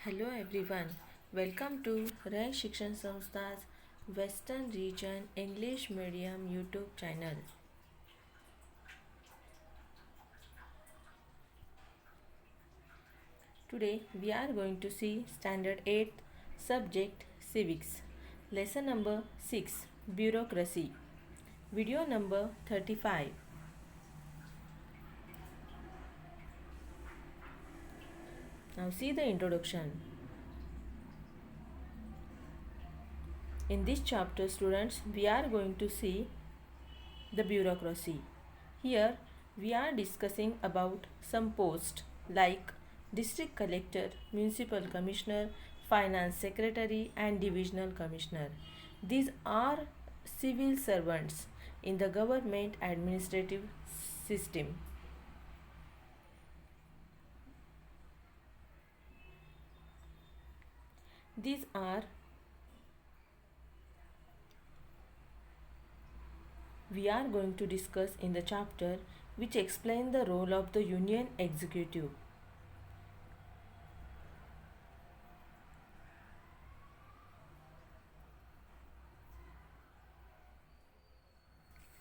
Hello everyone, welcome to Rai Shikshan Sanstha's Western Region English Medium YouTube channel. Today we are going to see Standard 8 Subject Civics, Lesson number 6 Bureaucracy, Video number 35. Now see the introduction. In this chapter, students, we are going to see the bureaucracy. Here we are discussing about some posts like district collector, municipal commissioner, finance secretary and divisional commissioner. These are civil servants in the government administrative system. These are we are going to discuss in the chapter which explain the role of the union executive.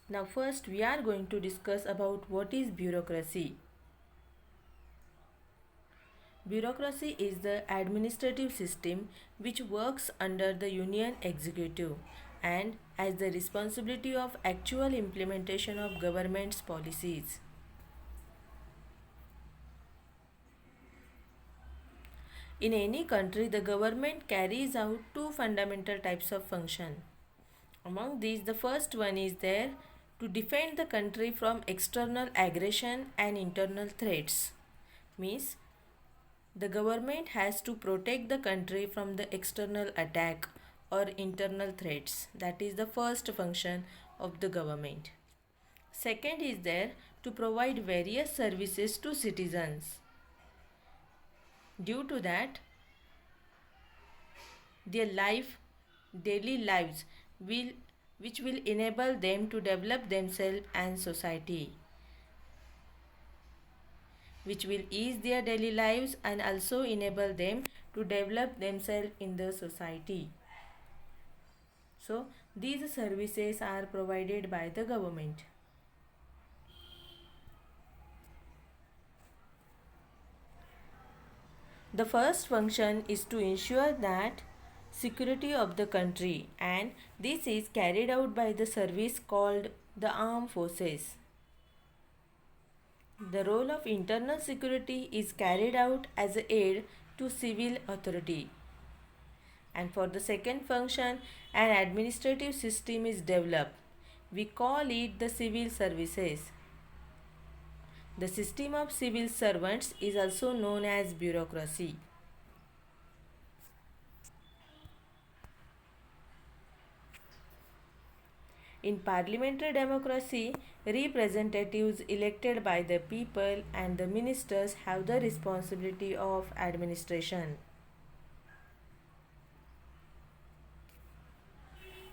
Now first we are going to discuss about what is bureaucracy. Bureaucracy is the administrative system which works under the union executive and has the responsibility of actual implementation of government's policies. In any country, the government carries out two fundamental types of function. Among these, the first one is there to defend the country from external aggression and internal threats. Means the government has to protect the country from the external attack or internal threats. That is the first function of the government. Second is there to provide various services to citizens. Due to that, their daily lives will which will enable them to develop themselves and society, which will ease their daily lives and also enable them to develop themselves in the society. So these services are provided by the government. The first function is to ensure that security of the country, and this is carried out by the service called the armed forces. The role of internal security is carried out as an aid to civil authority. And for the second function, an administrative system is developed. We call it the civil services. The system of civil servants is also known as bureaucracy. In parliamentary democracy, representatives elected by the people and the ministers have the responsibility of administration.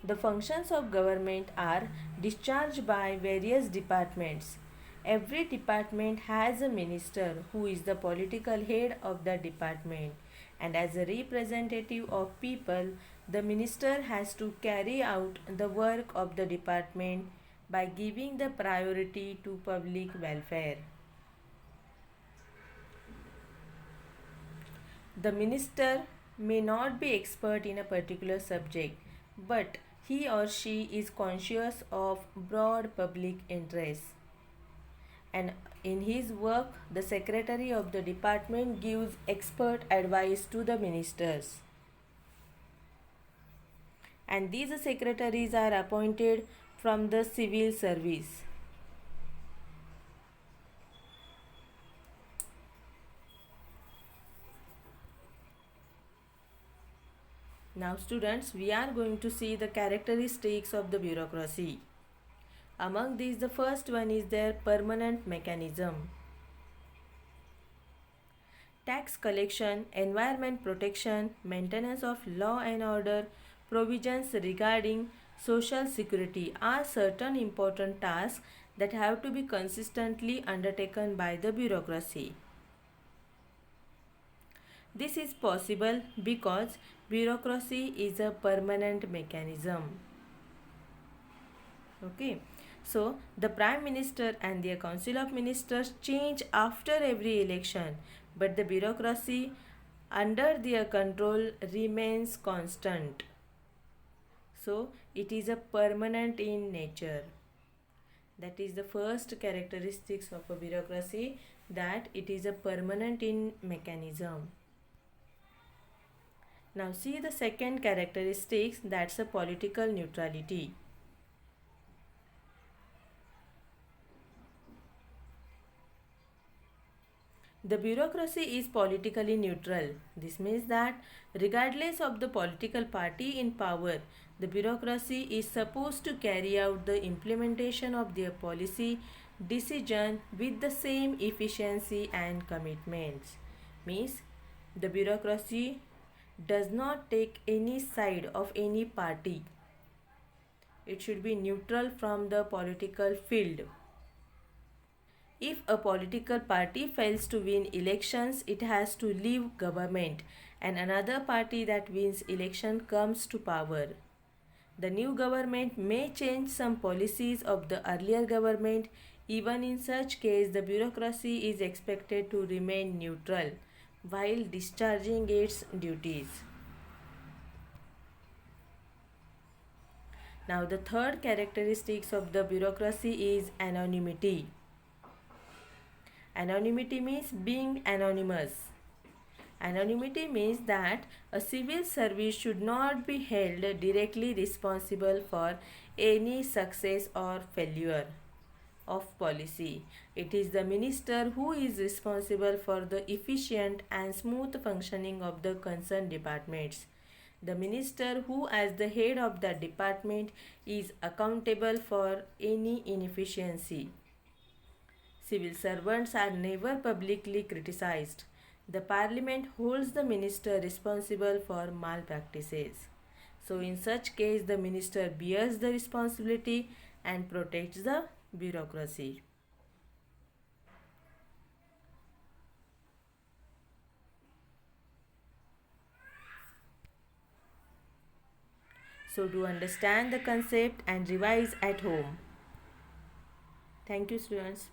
The functions of government are discharged by various departments. Every department has a minister who is the political head of the department, and as a representative of people, the minister has to carry out the work of the department by giving the priority to public welfare. The minister may not be expert in a particular subject, but he or she is conscious of broad public interests. And in his work, the secretary of the department gives expert advice to the ministers. And these secretaries are appointed from the civil service. Now students, we are going to see the characteristics of the bureaucracy. Among these, the first one is their permanent mechanism. Tax collection, environment protection, maintenance of law and order, provisions regarding social security are certain important tasks that have to be consistently undertaken by the bureaucracy. This is possible because bureaucracy is a permanent mechanism. Okay, so the Prime Minister and the Council of Ministers change after every election, but the bureaucracy under their control remains constant. So it is a permanent in nature. That is the first characteristics of a bureaucracy, that it is a permanent in mechanism. Now see the second characteristics, that's a political neutrality. The bureaucracy is politically neutral. This means that regardless of the political party in power, the bureaucracy is supposed to carry out the implementation of their policy decision with the same efficiency and commitments. Means the bureaucracy does not take any side of any party. It should be neutral from the political field. If a political party fails to win elections, it has to leave government and another party that wins election comes to power. The new government may change some policies of the earlier government. Even in such case, the bureaucracy is expected to remain neutral while discharging its duties. Now, the third characteristics of the bureaucracy is anonymity. Anonymity means being anonymous. Anonymity means that a civil service should not be held directly responsible for any success or failure of policy. It is the minister who is responsible for the efficient and smooth functioning of the concerned departments. The minister who as the head of the department is accountable for any inefficiency. Civil servants are never publicly criticized. The parliament holds the minister responsible for malpractices. So, in such case, the minister bears the responsibility and protects the bureaucracy. So, to understand the concept and revise at home. Thank you, students.